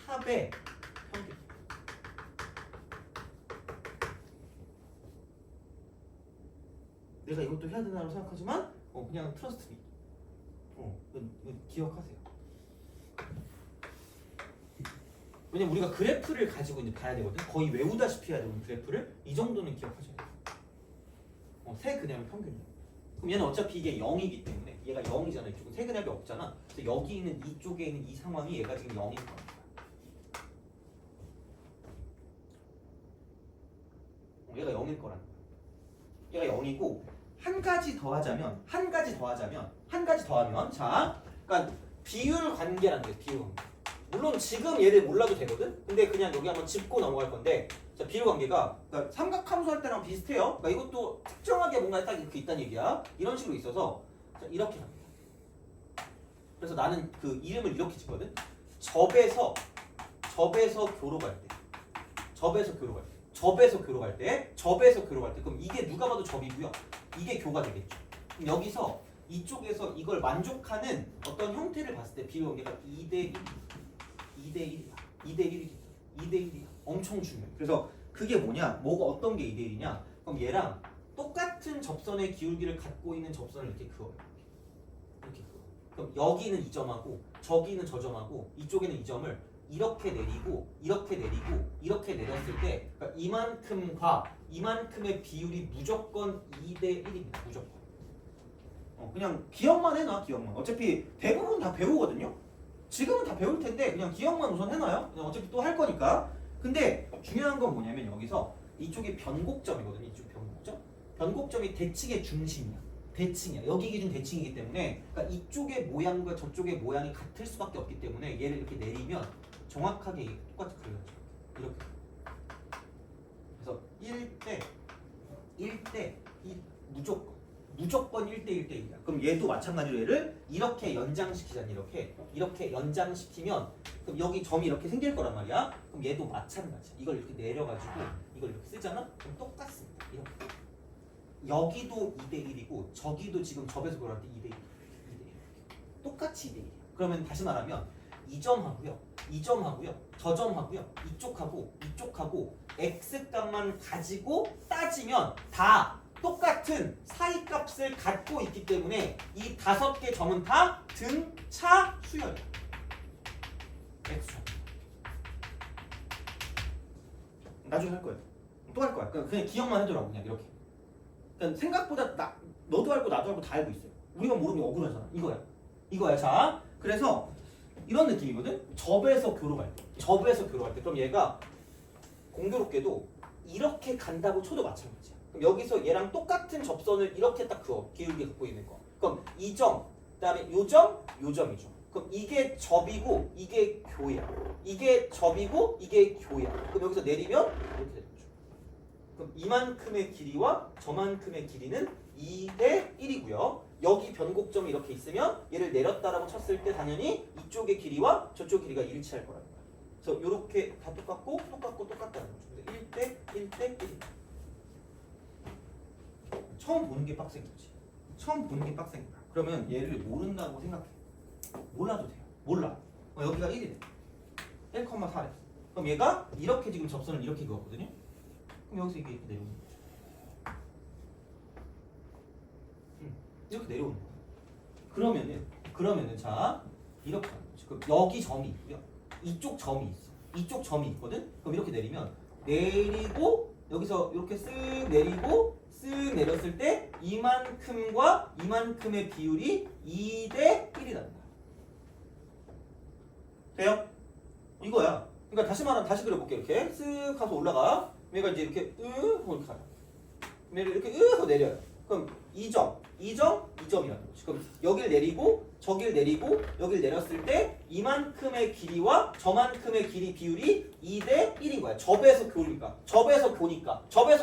합의 평균. 내가 이것도 해야 되나라고 생각하지만 그냥 트러스트 미. 이거 기억하세요. 왜냐면 우리가 그래프를 가지고 이제 봐야 되거든. 거의 외우다시피 해야 되거든. 그래프를 이 정도는 기억하셔야 돼요. 세근압의 평균이야. 그럼 얘는 어차피 이게 0이기 때문에 얘가 0이잖아. 이쪽은 세근압이 없잖아. 그래서 여기 있는 이쪽에 있는 이 상황이 얘가 지금 0인 거야. 얘가 0일 거라는 거야. 얘가 0이고 한 가지 더 하면 자, 그러니까 비율 관계라는 게 비율 관계. 물론 지금 얘를 몰라도 되거든. 근데 그냥 여기 한번 짚고 넘어갈 건데, 자 비율 관계가 그러니까 삼각함수 할 때랑 비슷해요. 그러니까 이것도 특정하게 뭔가 딱 이렇게 있다는 얘기야. 이런 식으로 있어서 자, 이렇게 갑니다. 그래서 나는 그 이름을 이렇게 짓거든. 접에서 교로 갈 때, 접에서 교로 갈 때, 그럼 이게 누가 봐도 접이고요. 이게 교가 되겠죠. 그럼 여기서 이쪽에서 이걸 만족하는 어떤 형태를 봤을 때 비율 관계가 2대 1이야. 엄청 중요해. 그래서 그게 뭐냐? 뭐가 어떤 게 2대 1이냐? 그럼 얘랑 똑같은 접선의 기울기를 갖고 있는 접선을 이렇게 그어요. 이렇게 그어. 그럼 여기는 이 점하고 저기는 저 점하고 이쪽에는 이 점을 이렇게 내리고 이렇게 내렸을 때 그러니까 이만큼과 이만큼의 비율이 무조건 2대 1입니다. 무조건. 그냥 기억만 해놔. 기억만. 어차피 대부분 다 배우거든요. 지금은 다 배울 텐데 그냥 기억만 우선 해놔요. 그냥 어차피 또 할 거니까. 근데 중요한 건 뭐냐면 여기서 이쪽이 변곡점이거든요. 이쪽 변곡점. 변곡점이 대칭의 중심이야. 대칭이야. 여기 기준 대칭이기 때문에 그러니까 이쪽의 모양과 저쪽의 모양이 같을 수밖에 없기 때문에 얘를 이렇게 내리면 정확하게 이게 똑같이 그려져. 이렇게. 그래서 1대 1 무조건 1대 1이야. 그럼 얘도 마찬가지로 얘를 이렇게 연장시키잖아. 이렇게 연장시키면 그럼 여기 점이 이렇게 생길 거란 말이야. 그럼 얘도 마찬가지야. 이걸 이렇게 내려가지고 이걸 이렇게 쓰잖아. 그럼 똑같습니다. 이렇게. 여기도 2대 1이고 저기도 지금 접에서 그럴 때 2대 1. 똑같이 2대 1이야. 그러면 다시 말하면 이 점하고요, 저 점하고요, 이쪽하고 x 값만 가지고 따지면 다 똑같은 사이 값을 갖고 있기 때문에 이 5개 점은 다 등차 수열이야. x점. 나중에 할 거예요. 또 할 거야. 그냥 기억만 해두라고 그냥 이렇게. 그러니까 생각보다 너도 알고 나도 알고 다 알고 있어요. 우리만 모르면 억울하잖아. 이거야. 자, 그래서 이런 느낌이거든. 접에서 교로 갈 때. 그럼 얘가 공교롭게도 이렇게 간다고 쳐도 마찬가지야. 그럼 여기서 얘랑 똑같은 접선을 이렇게 딱 그어. 기울기 갖고 있는 거. 그럼 이 점, 그다음에 요 점이죠. 그럼 이게 접이고 이게 교야. 이게 접이고 이게 교야. 그럼 여기서 내리면 이렇게 되는 거죠. 그럼 이만큼의 길이와 저만큼의 길이는 2대 1이고요. 여기 변곡점이 이렇게 있으면 얘를 내렸다라고 쳤을 때 당연히 이쪽의 길이와 저쪽 길이가 일치할 거라는 거야. 그래서 이렇게 다 똑같다는 거죠. 그래서 1대 1. 처음 보는 게 빡센 거지. 거야. 그러면 얘를 모른다고 생각해. 몰라도 돼요. 몰라. 여기가 1이래. 1,4래. 그럼 얘가 이렇게 지금 접선을 이렇게 그었거든요. 그럼 여기서 이게 이렇게 내려오는 거죠. 이렇게 내려오는 거야. 그러면은 자 이렇게 하는 거지. 그럼 여기 점이 있고요. 이쪽 점이 있어. 이쪽 점이 있거든. 그럼 이렇게 내리면 내리고 여기서 이렇게 쓱 내리고 쓱 내렸을 때 이만큼과 이만큼의 비율이 2대 1이라는 거야. 돼요? 이거야. 그러니까 다시 그려볼게. 이렇게 쓱 가서 올라가. 얘가 이제 이렇게 이렇게 가요. 얘를 이렇게 하고 내려요. 그럼 이 점이라는 거지. 그럼 여길 내리고 저길 내리고 여길 내렸을 때 이만큼의 길이와 저만큼의 길이 비율이 2대 1인 거야. 접에서 교니까. 접에서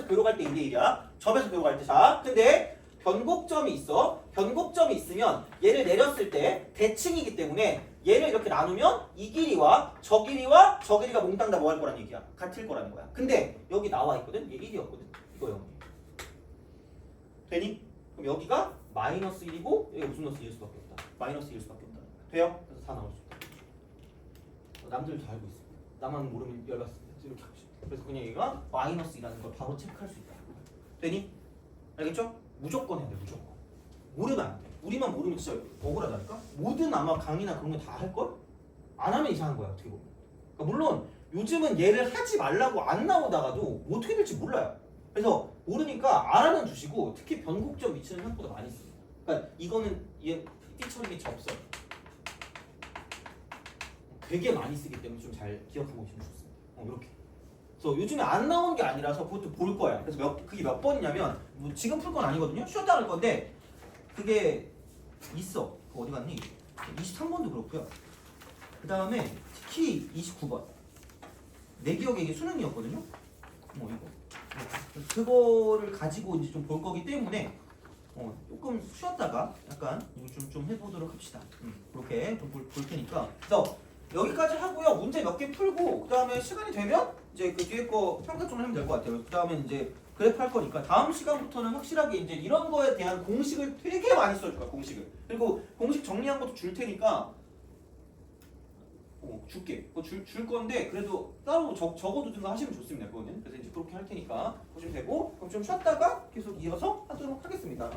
교로 갈 때 2대 1이야. 접에서 교로 갈 때. 자, 근데 변곡점이 있어. 변곡점이 있으면 얘를 내렸을 때 대칭이기 때문에 얘를 이렇게 나누면 이 길이와 저 길이가 몽땅 다 뭐 할 거란 얘기야. 같을 거라는 거야. 근데 여기 나와 있거든. 얘 1이었거든. 이거 0이야. 되니? 그럼 여기가 마이너스 1이고 여기가 무슨 넣었을 수밖에 없다. 마이너스 1일 수밖에 없다. 돼요? 그래서 다 나올 수 있다. 남들도 다 알고 있어. 나만 모르면 열받습니다. 이렇게 하고 싶다. 그래서 그냥 얘가 마이너스 2라는 걸 바로 체크할 수 있다. 되니? 알겠죠? 무조건 해야 돼. 무조건. 모르면 안 돼. 우리만 모르면 진짜 억울하다니까? 뭐든 아마 강의나 그런 거 다 할걸? 안 하면 이상한 거야. 어떻게 보면. 그러니까 물론 요즘은 얘를 하지 말라고 안 나오다가도 어떻게 될지 몰라요. 그래서 모르니까 알아는 두시고 특히 변곡점 위치는 생각보다 많이 씁니다. 그러니까 이거는 얘 띠처럼이 없어요. 되게 많이 쓰기 때문에 좀 잘 기억하고 계시면 좋습니다. 이렇게. 그래서 요즘에 안 나온 게 아니라서 그것도 볼 거야. 그래서 그게 몇 번이냐면 뭐 지금 풀 건 아니거든요. 쉬었다 할 건데 그게 있어. 그거 어디 갔니? 23번도 그렇고요. 그 다음에 특히 29번. 내 기억에 이게 수능이었거든요. 이거. 그거를 가지고 이제 좀 볼 거기 때문에 조금 쉬었다가 약간 이거 좀 해보도록 합시다. 그렇게 좀 볼 테니까. 그래서 여기까지 하고요. 문제 몇 개 풀고 그 다음에 시간이 되면 이제 그 뒤에 거 평가 좀 하면 될 것 같아요. 그 다음에 이제 그래프 할 거니까 다음 시간부터는 확실하게 이제 이런 거에 대한 공식을 되게 많이 써줄 거야. 공식을. 그리고 공식 정리한 것도 줄 테니까 줄게. 그거 줄 건데 그래도 따로 적어두든가 하시면 좋습니다. 그거는. 그래서 이제 그렇게 할 테니까 보시면 되고 그럼 좀 쉬었다가 계속 이어서 하도록 하겠습니다.